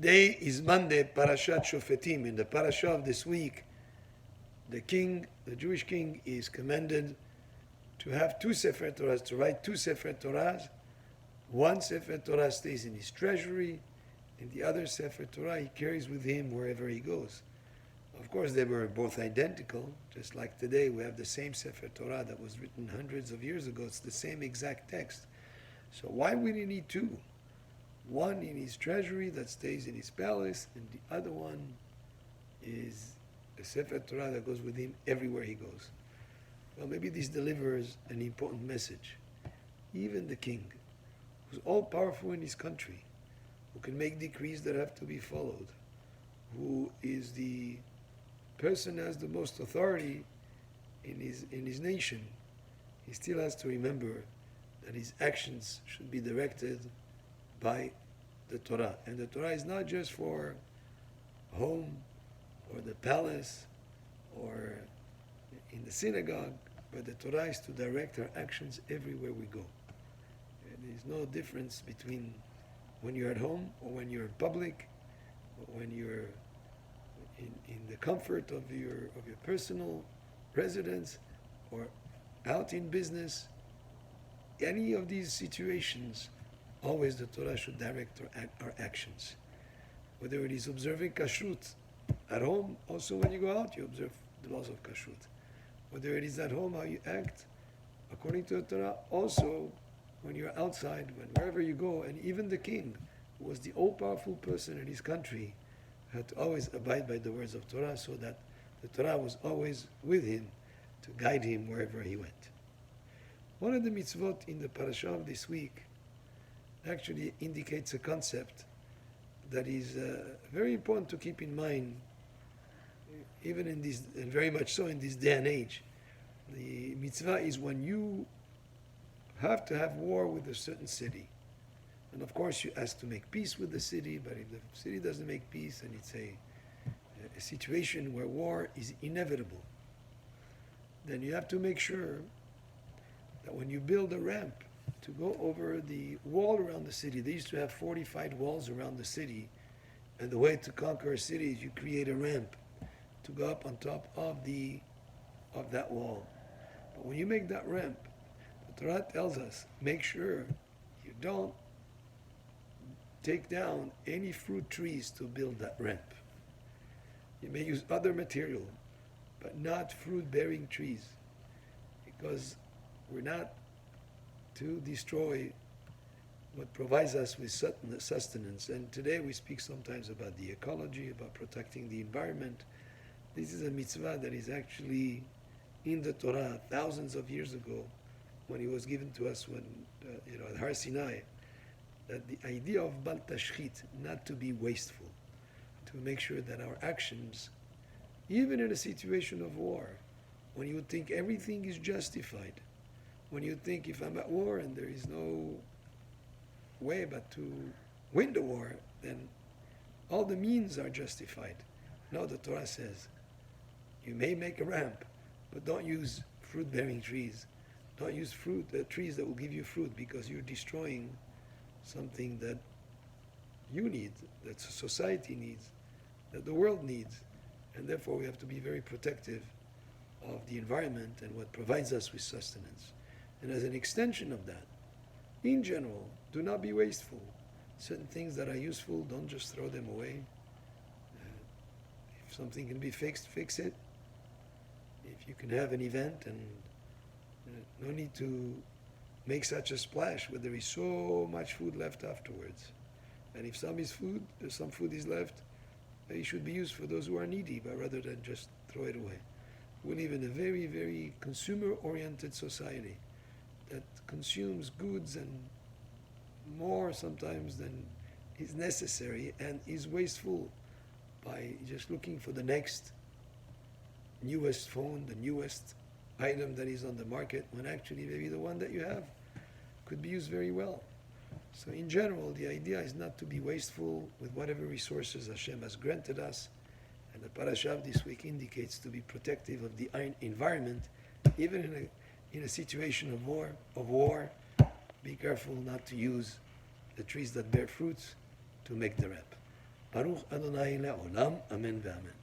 Today is Monday, Parashat Shofetim. In the parasha of this week, the king, the Jewish king, is commanded to have two Sefer Torahs, to write two Sefer Torahs. One Sefer Torah stays in his treasury, and the other Sefer Torah he carries with him wherever he goes. Of course, they were both identical, just like today we have the same Sefer Torah that was written hundreds of years ago. It's the same exact text. So why would he need two? One in his treasury that stays in his palace, and the other one is a Sefer Torah that goes with him everywhere he goes. Well, maybe this delivers an important message. Even the king, who's all-powerful in his country, who can make decrees that have to be followed, who is the person who has the most authority in his nation, he still has to remember that his actions should be directed by the Torah. And the Torah is not just for home or the palace or in the synagogue, but the Torah is to direct our actions everywhere we go. And there's no difference between when you're at home or when you're in public, or when you're in the comfort of your personal residence or out in business. Any of these situations, always the Torah should direct our actions. Whether it is observing kashrut at home, also when you go out you observe the laws of kashrut. Whether it is at home how you act according to the Torah, also when you're outside, wherever you go. And even the king, who was the all-powerful person in his country, had to always abide by the words of Torah, so that the Torah was always with him to guide him wherever he went. One of the mitzvot in the parasha of this week actually indicates a concept that is very important to keep in mind, even in this, and very much so in this day and age. The mitzvah is when you have to have war with a certain city. And of course you ask to make peace with the city, but if the city doesn't make peace and it's a situation where war is inevitable, then you have to make sure that when you build a ramp to go over the wall around the city, they used to have fortified walls around the city, and the way to conquer a city is you create a ramp to go up on top of that wall. But when you make that ramp, the Torah tells us, make sure you don't take down any fruit trees to build that ramp. You may use other material, but not fruit-bearing trees, because we're not to destroy what provides us with sustenance. And today we speak sometimes about the ecology, about protecting the environment. This is a mitzvah that is actually in the Torah thousands of years ago, when it was given to us when at Har Sinai, that the idea of bal tashchit, not to be wasteful, to make sure that our actions, even in a situation of war, when you think everything is justified, when you think if I'm at war and there is no way but to win the war, then all the means are justified. No, the Torah says, you may make a ramp, but don't use fruit-bearing trees. Don't use trees that will give you fruit, because you're destroying something that you need, that society needs, that the world needs. And therefore we have to be very protective of the environment and what provides us with sustenance. And as an extension of that, in general, do not be wasteful. Certain things that are useful, don't just throw them away. If something can be fixed, fix it. If you can have an event, and no need to make such a splash where there is so much food left afterwards. And if some food is left, it should be used for those who are needy, but rather than just throw it away. We live in a very, very consumer-oriented society that consumes goods and more sometimes than is necessary, and is wasteful by just looking for the next newest phone, the newest item that is on the market, when actually maybe the one that you have could be used very well. So in general, the idea is not to be wasteful with whatever resources Hashem has granted us. And the parasha of this week indicates to be protective of the environment, even in a situation of war. Be careful not to use the trees that bear fruits to make the ramp. Baruch Adonai le'olam. Amen ve'amen.